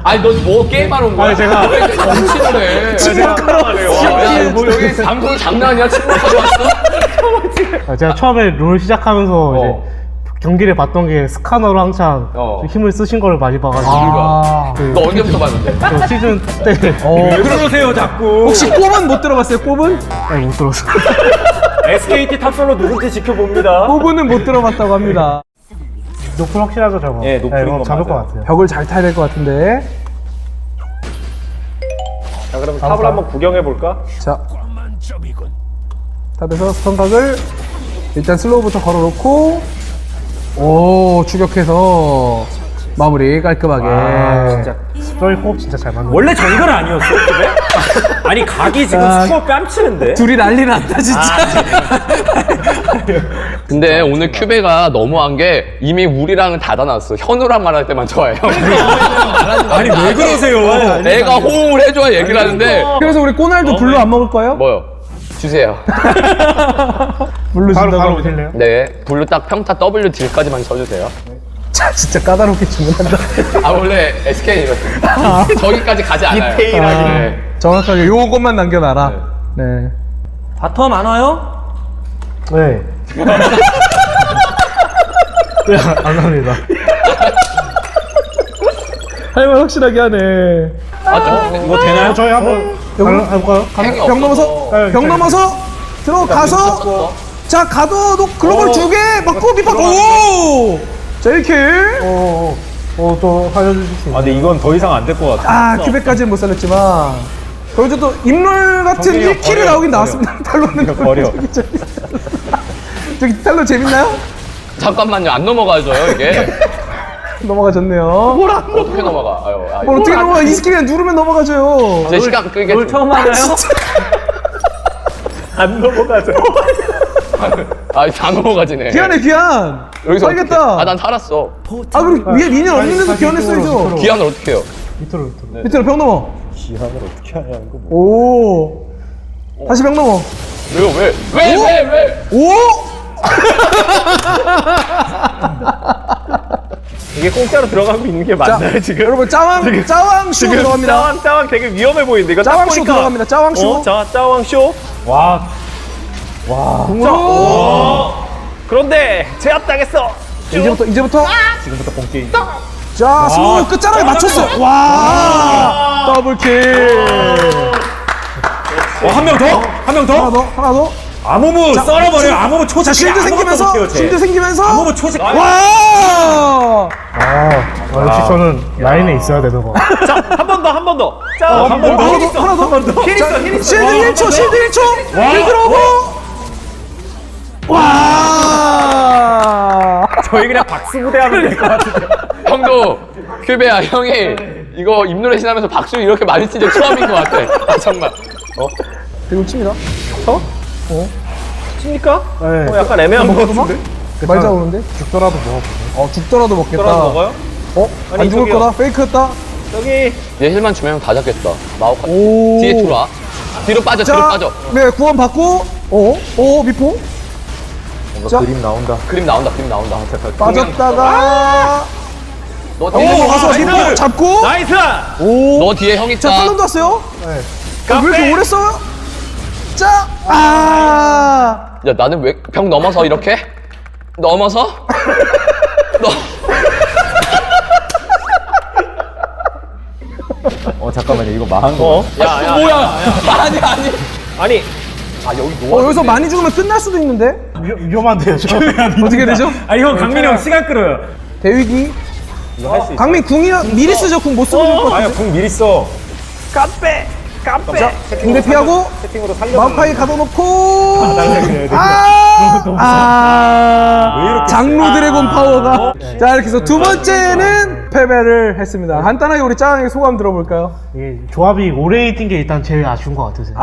아니 너 뭐 게임하러 온 거야? 아니, 제가 정치를 해. 침묵하러 뭐 여기 방송 장난 아니야? 침묵하러 왔어? 제가 처음에 롤 시작하면서 이제 경기를 봤던 게 스카너로 항상 좀 힘을 쓰신 걸 많이 봐가지고 너 언제부터 봤는데? 또 시즌 때 왜 그러세요 자꾸? 혹시 꼽은 못 들어봤어요? 꼽은? 못 들었어. SKT 탑솔로 누군지 지켜봅니다. 꼽은은 못 들어봤다고 합니다. 노플 확실하죠 저거. 예, 노플인 건 잡을 것 맞아요. 같아요. 벽을 잘 타야 될 것 같은데. 자 그럼 탑을 한번 구경해 볼까? 자, 탑에서 스턴각을 일단 슬로우부터 걸어놓고 오, 추격해서 마무리 깔끔하게. 진짜 스토리 호흡 진짜 잘 맞는. 원래 정글 아니었어? 그래? 아니 각이 지금 스코어 뺨치는데? 둘이 난리 났다 진짜. 근데 오늘 큐베가 너무한 게 이미 우리랑은 닫아놨어. 현우랑 말할 때만 좋아해요. 아니 왜 그러세요? 내가 호응을 해줘야 얘기를 하는데 그래서 우리 꼬날도 블루 안 먹을 거예요? 뭐요? 주세요. 블루 바로 준다고. 오실래요? 네, 블루 딱 평타 W 딜까지만 쳐주세요. 자, 진짜 까다롭게 주문한다. 아 원래 SK는 이렇습니다. 저기까지 가지 않아요. 네. 정확하게 요것만 남겨놔라. 네. 바텀 안 와요? 네. 네, 안 합니다. 할 말 확실하게 하네. 이거 되나요? 저희 한번 해볼까요? 벽 넘어서, 벽 넘어서 들어가서 자, 가둬도 글로벌 두 개 맞고 비파 오! 자, 1킬. 또 살려주실 수 있나요? 근데 이건 더 이상 안 될 것 같아. 큐백까지는 못 살렸지만 그리고 또 임롤 같은 1킬이 나오긴 나왔습니다. 탈론은 버려. 저기 탈론 재밌나요? 잠깐만요, 안 넘어가져요 이게. 넘어가졌네요. 어떻게 넘어가? 아유, 뭘 어떻게 넘어가? 이 스킬 그냥 누르면 넘어가져요. 제 시간 끄게. 롤 처음 하나요? 안 넘어가죠. 다 넘어가지네. 귀환해 귀환. 여기서 살겠다. 난 살았어. 아 그리고 위에 미니언 없는 데서 귀환했어야죠. 기한을 어떻게 해요? 밑으로 병 넘어. 기한을 어떻게 하냐는 거. 오. 다시 병 넘어. 왜요? 왜? 오. 이게 공짜로 들어가고 있는 게 맞나요 지금? 여러분 짜왕 쇼 들어갑니다. 짜왕 되게 위험해 보이는데 이거 짜왕 딱 쇼 보니까. 들어갑니다. 짜왕 쇼. 자, 짜왕 쇼. 와. 궁으로. 그런데 제압당했어. 이제부터 지금부터 본게임. 자 승부 끝자락에 맞췄어요. 와 더블킬. 한 명 더? 한 명 더? 하나 더. 아무무 썰어버려. 아무무 초식. 자 실드 생기면서 아무무 뭐 초식. 와. 역시 저는 라인에 있어야 되는 거. 자, 한 번 더. 자, 한 번 더. 하나 더. 힐 있어. 실드 1초. 힐 들어오고. 와. 저희 그냥 박수 무대 하면 될 것 같은데. 형도 큐베야 형이 이거 입노래 신하면서 박수 이렇게 많이 치는 게 처음인 것 같아. 정말. 대구 칩니다. 칩니까? 네. 약간 애매한 것 같은데. 말 잡으는데? 죽더라도 먹어보네. 죽더라도 먹겠다. 먹어요? 안 죽을 저기요. 거다. 페이크였다. 여기 얘 힐만 주면 형 다 잡겠다. 마오카. 오. 뒤에 들어와. 뒤로 빠져. 네, 구원 받고. 미포. 뭔가 그림 나온다. 그림 나온다. 빠졌다가. 너 뒤에 가서 미포 잡고. 나이스! 너 뒤에 형 있다. 자, 탈론도 왔어요. 왜 이렇게 오래 써요? 자, 야 나는 왜 병 넘어서 이렇게? 넘어서? 잠깐만요. 이거 망한 거. 야 뭐야? 아니, 여기서 많이 죽으면 끝날 수도 있는데? 위험한데요, 저. 어떻게 되죠? 아니 형 강민이 형 시간 끌어요. 대위기. 강민 궁이랑 미리 쓰죠. 궁 못 쓰고 있을 것 같아. 궁 미리 써. 깜빼! 궁대 피하고. 채팅으로 살려. 마우파이 가둬놓고. 장로 드래곤 파워가. 자, 이렇게 해서 두 번째는 패배를 했습니다. 간단하게 우리 짜왕의 소감 들어볼까요? 이게 조합이 오래 있던 게 일단 제일 아쉬운 것 같으세요.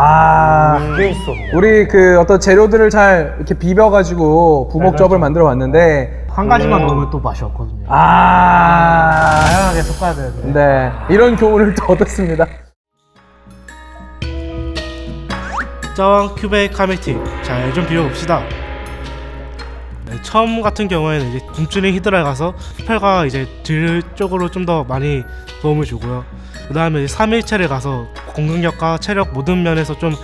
우리 그 어떤 재료들을 잘 이렇게 비벼가지고 부먹접을 만들어 왔는데. 한 가지만 넣으면 또 맛이 없거든요. 다양하게 섞어야 되는데. 네, 이런 교훈을 또 얻었습니다. 짜왕 큐베 카메티 잘 좀 비워봅시다. 네, 처음 같은 경우에는 이제 굶주린 히드라에 가서 스펠과 이제 딜 쪽으로 좀 더 많이 도움을 주고요. 그 다음에 3일체를 가서 공격력과 체력 모든 면에서 좀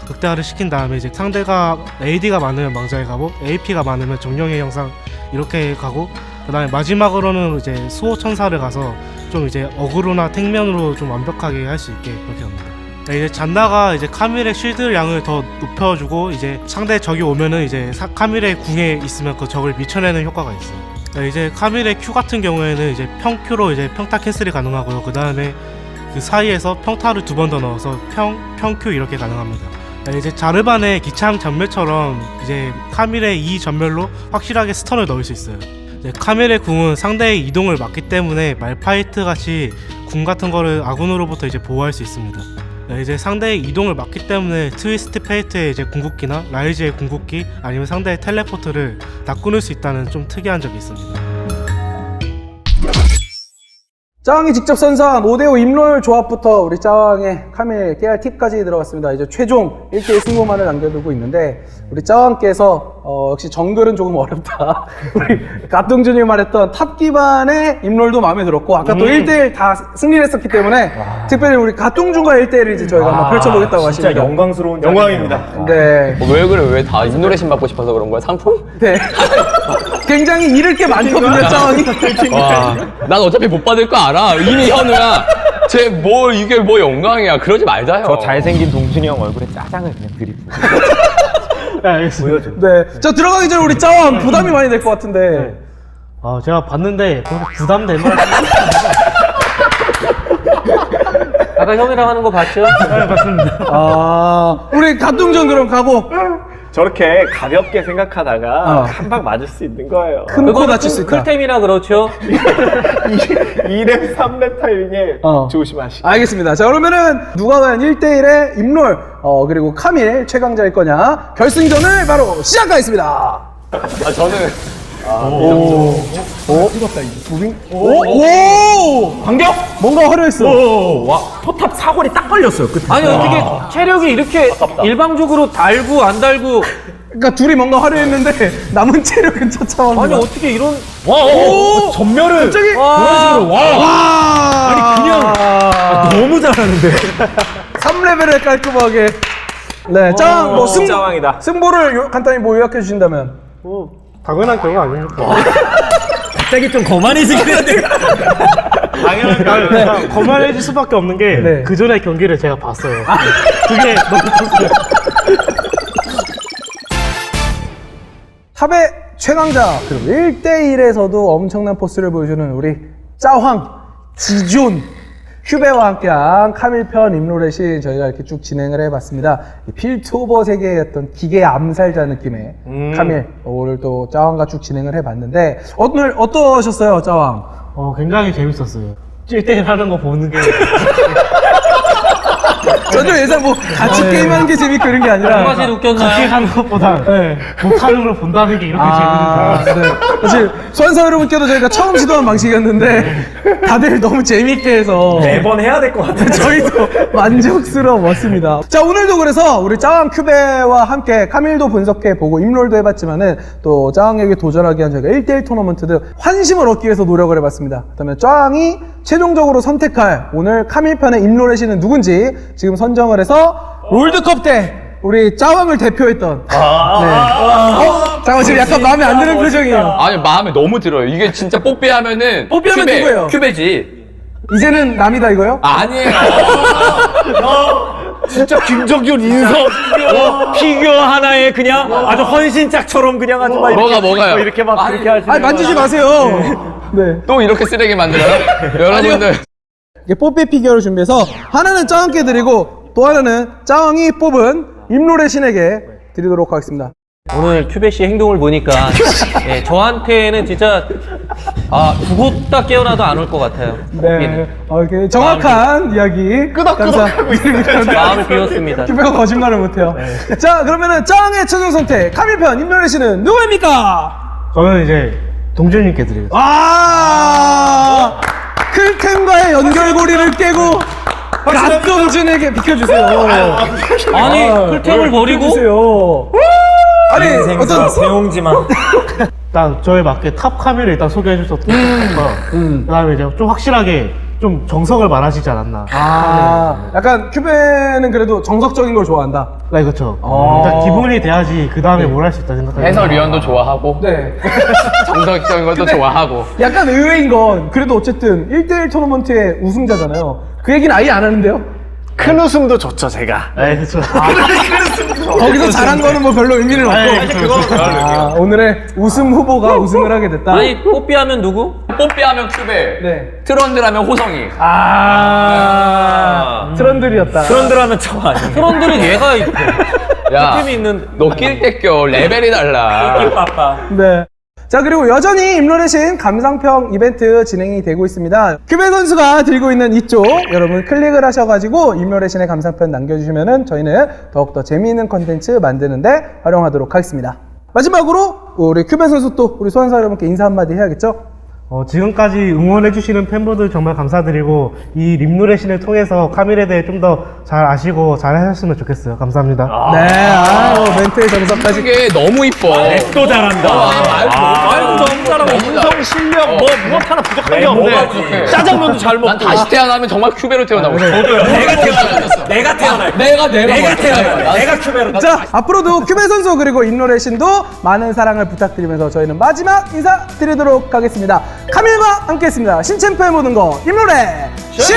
극대화를 시킨 다음에 이제 상대가 AD가 많으면 망자에 가고 AP가 많으면 정령의 형상 이렇게 가고, 그 다음에 마지막으로는 이제 수호천사를 가서 좀 이제 어그로나 탱면으로 좀 완벽하게 할 수 있게 그렇게 합니다. 네, 이제 잔다가 이제 카밀의 쉴드 양을 더 높여주고 이제 상대 적이 오면은 이제 카밀의 궁에 있으면 그 적을 밀쳐내는 효과가 있어요. 네, 이제 카밀의 Q 같은 경우에는 이제 평Q로 이제 평타 캔슬이 가능하고요. 그 다음에 그 사이에서 평타를 2번 더 넣어서 평Q 이렇게 가능합니다. 네, 이제 자르반의 기참 전멸처럼 이제 카밀의 이 전멸로 확실하게 스턴을 넣을 수 있어요. 이제 카밀의 궁은 상대의 이동을 막기 때문에 말파이트 같이 궁 같은 거를 아군으로부터 이제 보호할 수 있습니다. 네, 이제 상대의 이동을 막기 때문에 트위스트 페이트의 이제 궁극기나 라이즈의 궁극기 아니면 상대의 텔레포트를 다 끊을 수 있다는 좀 특이한 점이 있습니다. 짜왕이 직접 선사한 5대5 임롤 조합부터 우리 짜왕의 카밀 깨알 팁까지 들어갔습니다. 이제 최종 1대1 승부만을 남겨두고 있는데 우리 짜왕께서 역시 정글은 조금 어렵다. 우리 가뚱준이 말했던 탑 기반의 임롤도 마음에 들었고 아까 또 1대1 다 승리를 했었기 때문에 특별히 우리 가뚱준과 1대1을 이제 저희가 한번 펼쳐보겠다고 하시니까 진짜 영광스러운 영광입니다. 네. 왜 그래? 왜 다 입노래 신 받고 싶어서 그런 거야? 상품? 네. 굉장히 잃을 게 많거든요, 짜왕이. 와, 난 어차피 못 받을 거 알아. 이미 현우야. 이게 뭐 영광이야. 그러지 말자요. 저 잘생긴 동준이 형 얼굴에 짜장을 그냥 드리고. 알겠습니다. 네. 자, 들어가기 전에 우리 짜왕 부담이 많이 될 것 같은데. 제가 봤는데 그렇게 부담되면 아까 형이랑 하는 거 봤죠? 네, 맞습니다. 아, 우리 갑동전 그럼 가고 저렇게 가볍게 생각하다가 한 방 맞을 수 있는 거예요. 큰 코 다칠 수 있다. 클템이라 그렇죠. 2렙, 3렙 타이밍에 조심하시고. 알겠습니다. 자, 그러면은 누가 과연 1대1의 임롤 그리고 카밀 최강자일 거냐 결승전을 바로 시작하겠습니다. 아, 저는 무빙. 오! 반격? 뭔가 화려했어. 와, 포탑 사거리 딱 걸렸어요, 끝에. 아니 어떻게 체력이 이렇게 일방적으로 달고 안 달고 그러니까 둘이 뭔가 화려했는데 남은 체력은 처참합니다. 아니 어떻게 이런 와, 전멸을. 갑자기 그런 식으로, 와. 아니 그냥 너무 잘하는데. 3레벨을 깔끔하게. 네, 짱! 뭐 짱왕이다. 승부를 간단히 뭐 요약해 주신다면. 당연한 결과 아닙니까? 갑자기 좀 거만해지긴 했는데. 당연한 거만해질 수밖에 없는 게 네. 그 전에 경기를 제가 봤어요. 그게 너무 좋았어요. 탑의 최강자 그리고 1대1에서도 엄청난 포스를 보여주는 우리 짜황 지존 큐베와 함께한 카밀편 임로렛이 저희가 이렇게 쭉 진행을 해봤습니다. 이 필투오버 세계의 어떤 기계 암살자 느낌의 카밀 오늘 또 짜왕과 쭉 진행을 해봤는데 오늘 어떠셨어요, 짜왕? 굉장히 재밌었어요. 1대1 하는 거 보는 게 전혀 예상 뭐 같이 게임하는 게 재밌고 이런 게 아니라 사실 같이 웃겼나요? 하는 것보다 못하는 걸 본다는 게 이렇게 재밌는 거예요. 네. 사실 수원사 여러분께도 저희가 처음 시도한 방식이었는데 다들 너무 재밌게 해서 매번 해야 될 것 같아. 저희도 만족스러웠습니다. 자, 오늘도 그래서 우리 짜왕 큐베와 함께 카밀도 분석해보고 임롤도 해봤지만은 또 짜왕에게 도전하기 위한 저희가 1대1 토너먼트도 환심을 얻기 위해서 노력을 해봤습니다. 그렇다면 짜왕이 최종적으로 선택할 오늘 카밀편의 임롤렛이는 누군지 지금 선정을 해서 롤드컵 때 우리 짜왕을 대표했던 잠깐 지금 약간 마음에 안 드는 표정이에요. 아니 마음에 너무 들어요. 이게 진짜 뽀삐하면은 뽀삐하면 누구예요? 큐베지. 이제는 남이다 이거요? 아니에요. 진짜 김정준 인성. 피규어 하나에 그냥 아주 헌신짝처럼 그냥 아주 막 이렇게. 뭐가요? 이렇게 막 그렇게 하시는 아니 만지지 마세요. 네. 또 이렇게 쓰레기 만들어요? 여러분들. 이게 뽀삐 피규어를 준비해서 하나는 짜왕께 드리고 또 하나는 짜왕이 뽑은 임롤의 신에게 드리도록 하겠습니다. 오늘 큐베 씨의 행동을 보니까 예, 저한테는 진짜 죽었다 깨어나도 안 올 것 같아요. 네. 이렇게 정확한 이야기 감사드립니다. 마음을 비웠습니다. 큐베가 거짓말을 못해요. 자, 그러면은 짜왕의 최종 선택 카밀편 임롤의 신은 누구입니까? 저는 이제 동준님께 드리겠습니다. 클템과의 연결고리를 깨고 갓동준에게 비켜주세요. 아니 클템을 버리고 비켜주세요. 아니 어떤 세용지만. 일단 저에 맞게 탑 카메를 일단 소개해 주셨고 그다음에 이제 좀 확실하게 좀 정석을 말하시지 않았나. 약간 큐베는 그래도 정석적인 걸 좋아한다. 네, 그렇죠. 일단 기본이 돼야지 그 다음에 뭘 할 수 있다 생각합니다. 해설위원도 좋아하고 네. 정석적인 것도 좋아하고. 약간 의외인 건 그래도 어쨌든 1대1 토너먼트의 우승자잖아요. 그 얘기는 아예 안 하는데요? 큰 웃음도 좋죠, 제가. 네, 그렇죠. 거기서 잘한 거는 뭐 별로 의미는 없고. 오늘의 우승 후보가 우승을 하게 됐다. 아니 뽀삐하면 누구? 뽀삐하면 큐베. 네. 트런들하면 호성이. 트런들이었다. 트런드라면 저 아니에요. 트런들은 얘가 있고 야, 팀이 있는 너 낄 때 껴. 레벨이 달라. 네. 자, 그리고 여전히 임롤의 신 감상평 이벤트 진행이 되고 있습니다. 큐베 선수가 들고 있는 이쪽 여러분 클릭을 하셔가지고 임롤의 신의 감상평 남겨주시면은 저희는 더욱더 재미있는 컨텐츠 만드는데 활용하도록 하겠습니다. 마지막으로 우리 큐베 선수 또 우리 소환사 여러분께 인사 한마디 해야겠죠? 지금까지 응원해주시는 팬분들 정말 감사드리고 이 림노레 신을 통해서 카밀에 대해 좀 더 잘 아시고 잘 하셨으면 좋겠어요. 감사합니다. 네, 멘트의 정석까지. 이게 너무 이뻐. 또 잘한다. 말도 너무 잘하고 인성 실력 뭐 무엇 하나 부족한 게 없는데 부족해. 짜장면도 잘 먹고. 난 다시 태어나면 정말 큐베로 태어나고 싶어. 내가 태어날. 내가 태어날. 내가 큐베로. 자, 앞으로도 큐베 선수 그리고 임롤의 신도 많은 사랑을 부탁드리면서 저희는 마지막 인사 드리도록 하겠습니다. 카밀과 함께했습니다. 신챔프의 모든 거 임롤의 신!